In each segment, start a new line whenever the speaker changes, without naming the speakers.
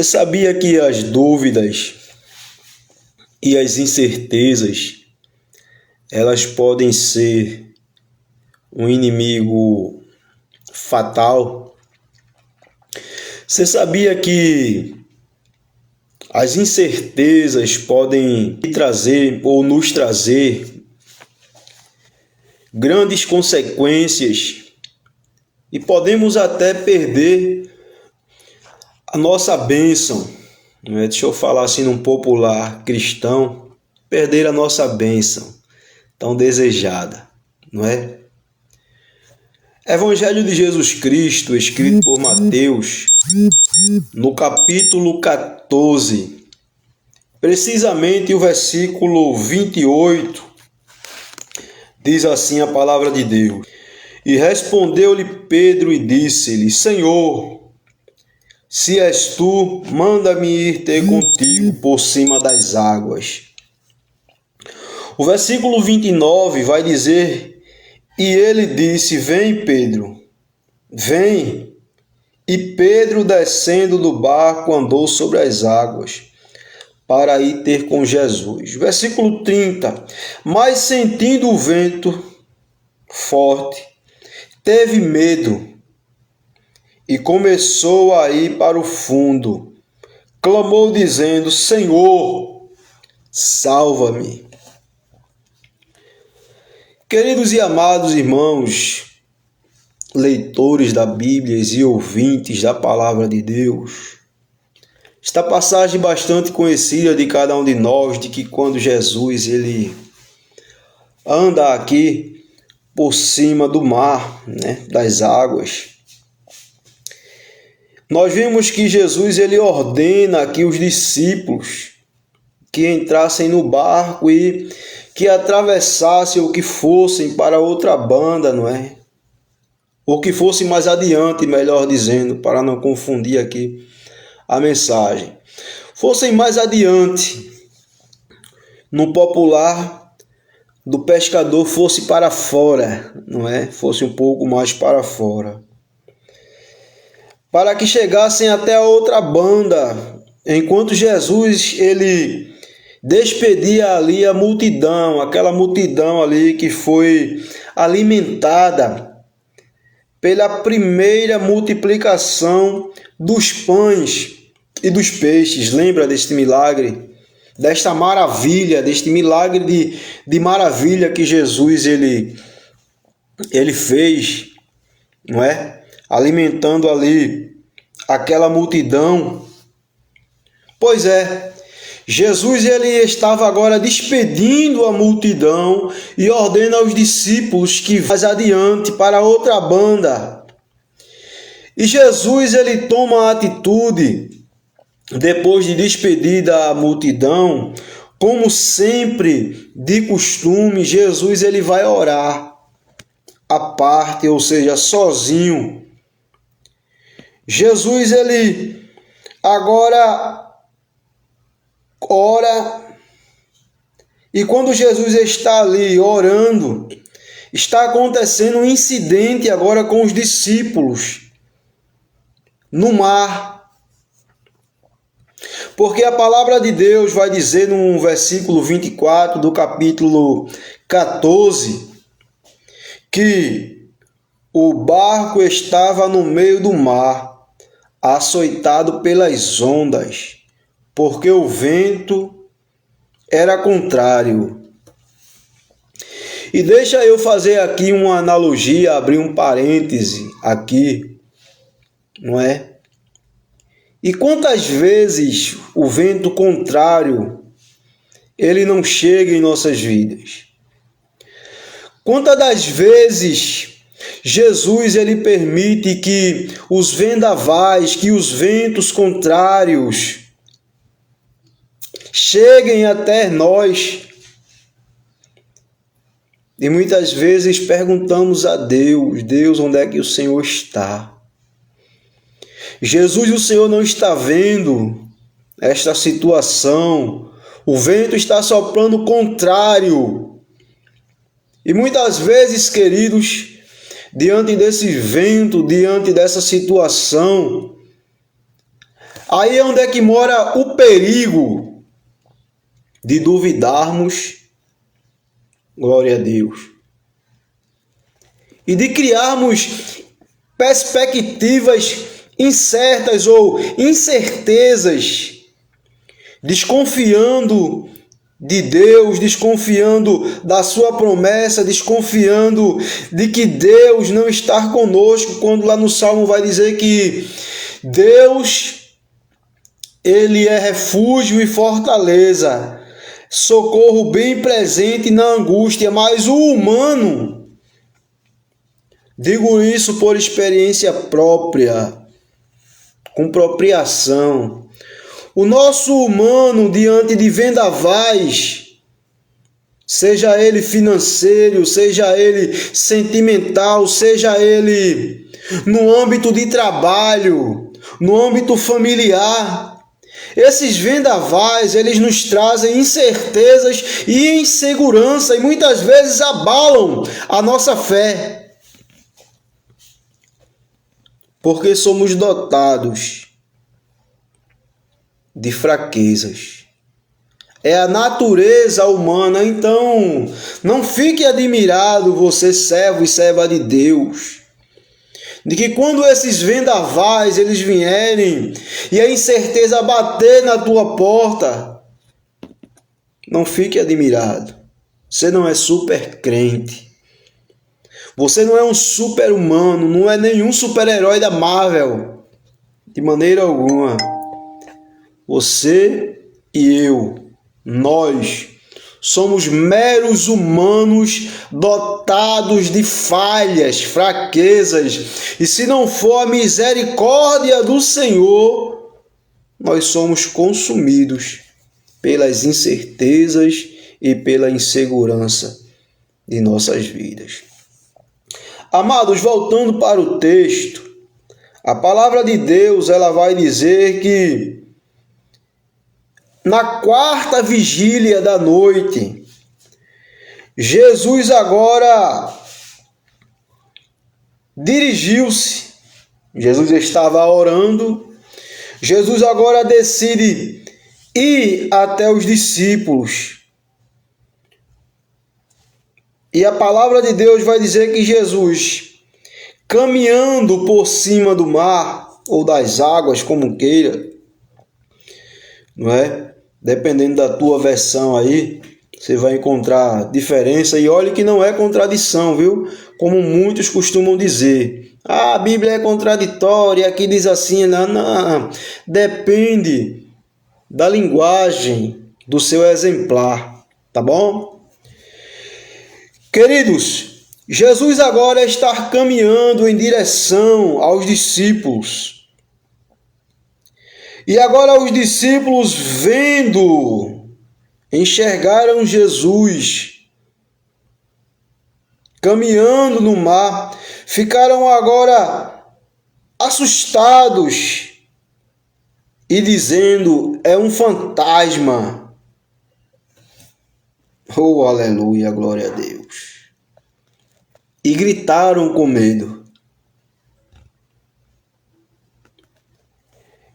Você sabia que as dúvidas e as incertezas, elas podem ser um inimigo fatal? Você sabia que as incertezas podem trazer ou nos trazer grandes consequências e podemos até perder a nossa bênção, né? Deixa eu falar assim num popular cristão, perder a nossa bênção tão desejada, não é? Evangelho de Jesus Cristo, escrito por Mateus, no capítulo 14, precisamente o versículo 28, diz assim a palavra de Deus: E respondeu-lhe Pedro e disse-lhe: Senhor, se és tu, manda-me ir ter contigo por cima das águas. O versículo 29 vai dizer: E ele disse: Vem, Pedro, vem. E Pedro, descendo do barco, andou sobre as águas para ir ter com Jesus. Versículo 30. Mas sentindo o vento forte, teve medo e começou a ir para o fundo. Clamou dizendo: Senhor, salva-me. Queridos e amados irmãos, leitores da Bíblia e ouvintes da palavra de Deus, esta passagem bastante conhecida de cada um de nós, de que quando Jesus ele anda aqui por cima do mar, né, das águas, nós vemos que Jesus ele ordena que os discípulos que entrassem no barco e que atravessassem ou que fossem para outra banda, não é? Ou que fossem mais adiante, melhor dizendo, para não confundir aqui a mensagem. Fossem mais adiante, no popular do pescador, fosse para fora, não é? Fosse um pouco mais para fora, para que chegassem até a outra banda, enquanto Jesus ele despedia ali a multidão, aquela multidão ali que foi alimentada pela primeira multiplicação dos pães e dos peixes. Lembra deste milagre, desta maravilha, deste milagre de maravilha que Jesus ele fez, não é? Alimentando ali aquela multidão. Pois é, Jesus ele estava agora despedindo a multidão e ordena aos discípulos que mais adiante para outra banda. E Jesus ele toma a atitude, depois de despedida a multidão, como sempre de costume, Jesus ele vai orar à parte, ou seja, sozinho. Jesus ele agora ora, e quando Jesus está ali orando, está acontecendo um incidente agora com os discípulos no mar. Porque a palavra de Deus vai dizer no versículo 24 do capítulo 14 que o barco estava no meio do mar, açoitado pelas ondas, porque o vento era contrário. E deixa eu fazer aqui uma analogia, abrir um parêntese aqui, não é? E quantas vezes o vento contrário, ele não chega em nossas vidas? Quantas das vezes Jesus ele permite que os vendavais, que os ventos contrários cheguem até nós? E muitas vezes perguntamos a Deus: Deus, onde é que o Senhor está? Jesus, o Senhor não está vendo esta situação? O vento está soprando contrário. E muitas vezes, queridos, diante desse vento, diante dessa situação, Aí é onde é que mora o perigo de duvidarmos, glória a Deus, e de criarmos perspectivas incertas ou incertezas, desconfiando de Deus, desconfiando da sua promessa, desconfiando de que Deus não está conosco, quando lá no Salmo vai dizer que Deus, Ele é refúgio e fortaleza, socorro bem presente na angústia. Mas o humano, digo isso por experiência própria, com propriação, o nosso humano, diante de vendavais, seja ele financeiro, seja ele sentimental, seja ele no âmbito de trabalho, no âmbito familiar, esses vendavais, eles nos trazem incertezas e insegurança e muitas vezes abalam a nossa fé, porque somos dotados de fraquezas. É a natureza humana. Então, não fique admirado, você servo e serva de Deus, de que quando esses vendavais eles vierem e a incerteza bater na tua porta, não fique admirado. Você não é super crente. Você não é um super humano, não é nenhum super-herói da Marvel, de maneira alguma. Você e eu, nós, somos meros humanos dotados de falhas, fraquezas, e se não for a misericórdia do Senhor, nós somos consumidos pelas incertezas e pela insegurança de nossas vidas. Amados, voltando para o texto, a palavra de Deus, ela vai dizer que na quarta vigília da noite, Jesus agora dirigiu-se. Jesus estava orando. Jesus agora decide ir até os discípulos. E a palavra de Deus vai dizer que Jesus, caminhando por cima do mar ou das águas, como queira, não é? Dependendo da tua versão aí, você vai encontrar diferença. E olhe que não é contradição, viu? Como muitos costumam dizer. Ah, a Bíblia é contraditória, aqui diz assim. Não, não. Depende da linguagem do seu exemplar, tá bom? Queridos, Jesus agora está caminhando em direção aos discípulos. E agora os discípulos, enxergaram Jesus caminhando no mar, ficaram agora assustados e dizendo: é um fantasma. Oh, aleluia, glória a Deus. E gritaram com medo.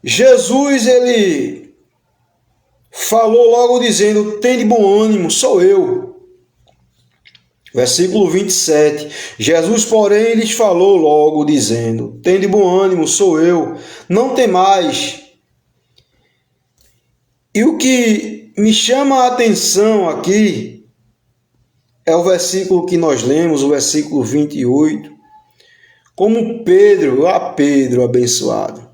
Jesus, ele falou logo dizendo: tende bom ânimo, sou eu. Versículo 27. Jesus, porém, lhes falou logo dizendo: tende bom ânimo, sou eu, não temais. E o que me chama a atenção aqui é o versículo que nós lemos, o versículo 28. Como Pedro abençoado,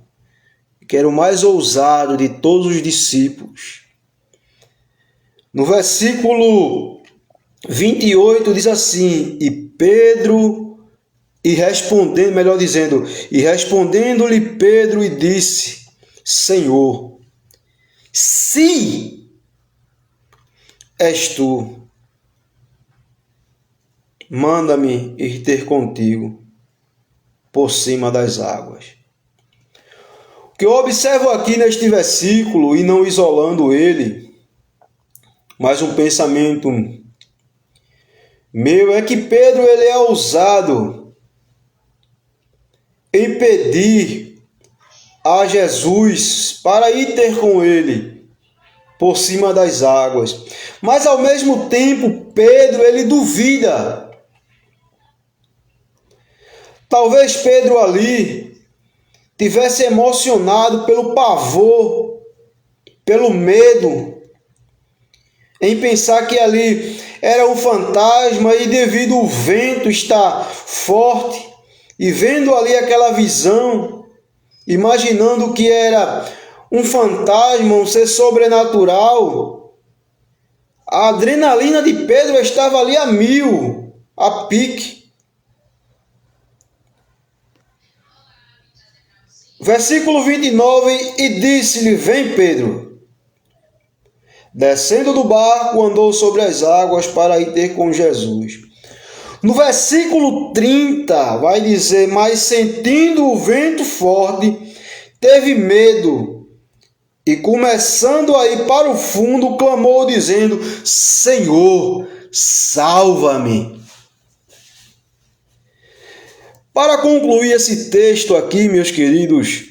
que era o mais ousado de todos os discípulos. No versículo 28 diz assim: e respondendo-lhe Pedro e disse: Senhor, se és tu, manda-me ir ter contigo por cima das águas. O que eu observo aqui neste versículo, e não isolando ele, mas um pensamento meu, é que Pedro ele é ousado em pedir a Jesus para ir ter com ele por cima das águas. Mas ao mesmo tempo, Pedro, ele duvida. Talvez Pedro ali tivesse emocionado pelo pavor, pelo medo, em pensar que ali era um fantasma e devido ao vento estar forte e vendo ali aquela visão, imaginando que era um fantasma, um ser sobrenatural, a adrenalina de Pedro estava ali a mil, a pique. Versículo 29, e disse-lhe: vem, Pedro. Descendo do barco, andou sobre as águas para ir ter com Jesus. No versículo 30, vai dizer: mas sentindo o vento forte, teve medo, e começando a ir para o fundo, clamou, dizendo: Senhor, salva-me. Para concluir esse texto aqui, meus queridos,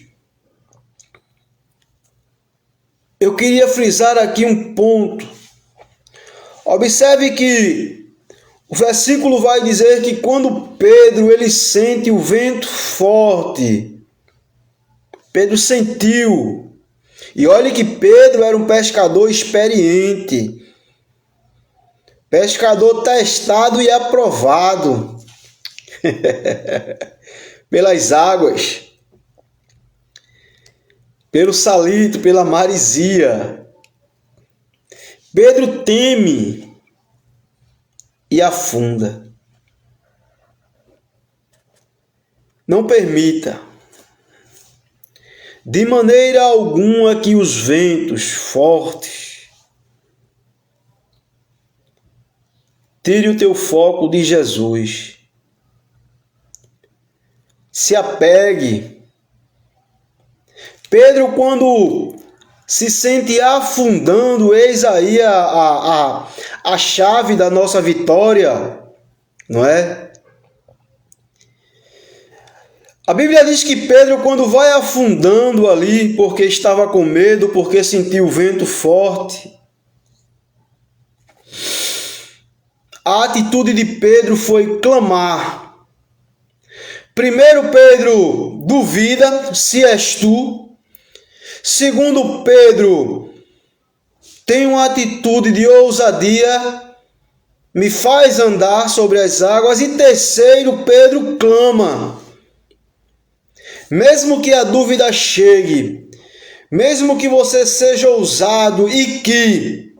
eu queria frisar aqui um ponto. Observe que o versículo vai dizer que quando Pedro ele sente o vento forte, Pedro sentiu. E olhe que Pedro era um pescador experiente, pescador testado e aprovado pelas águas, pelo salito, pela maresia. Pedro teme e afunda. Não permita, de maneira alguma, que os ventos fortes tire o teu foco de Jesus. Se apegue. Pedro, quando se sente afundando, eis aí a chave da nossa vitória, não é? A Bíblia diz que Pedro, quando vai afundando ali, porque estava com medo, porque sentiu o vento forte, a atitude de Pedro foi clamar. Primeiro, Pedro duvida se és tu. Segundo, Pedro tem uma atitude de ousadia, me faz andar sobre as águas. E terceiro, Pedro clama. Mesmo que a dúvida chegue, mesmo que você seja ousado e que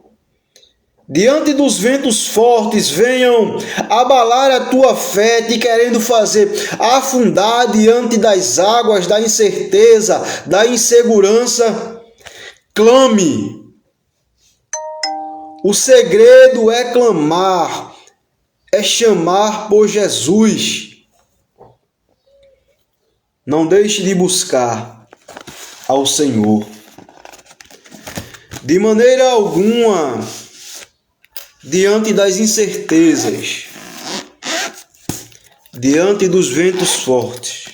diante dos ventos fortes venham abalar a tua fé, te querendo fazer afundar diante das águas, da incerteza, da insegurança, clame. O segredo é clamar, é chamar por Jesus. Não deixe de buscar ao Senhor. De maneira alguma, diante das incertezas, diante dos ventos fortes,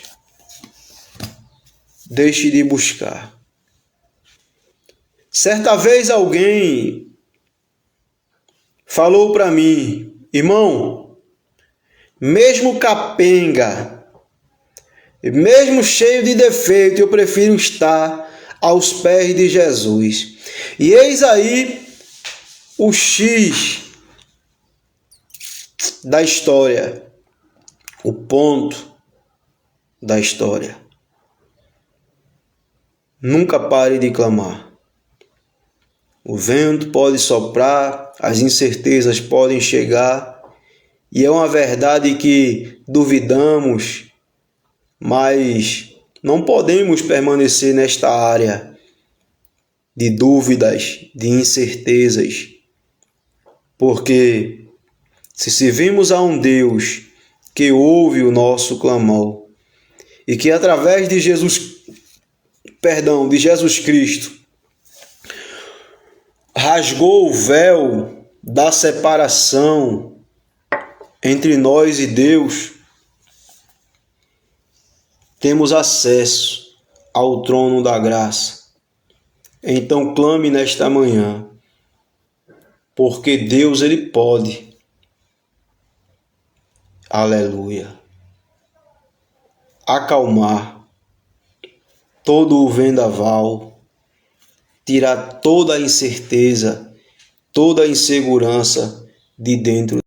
deixe de buscar. Certa vez alguém falou para mim: irmão, mesmo capenga, mesmo cheio de defeito, eu prefiro estar aos pés de Jesus. E eis aí o X da história, o ponto da história. Nunca pare de clamar. O vento pode soprar, as incertezas podem chegar, e é uma verdade que duvidamos, mas não podemos permanecer nesta área de dúvidas, de incertezas, porque se servimos a um Deus que ouve o nosso clamor e que através de Jesus Cristo rasgou o véu da separação entre nós e Deus, temos acesso ao trono da graça. Então clame nesta manhã, porque Deus ele pode. Aleluia. Acalmar todo o vendaval, tirar toda a incerteza, toda a insegurança de dentro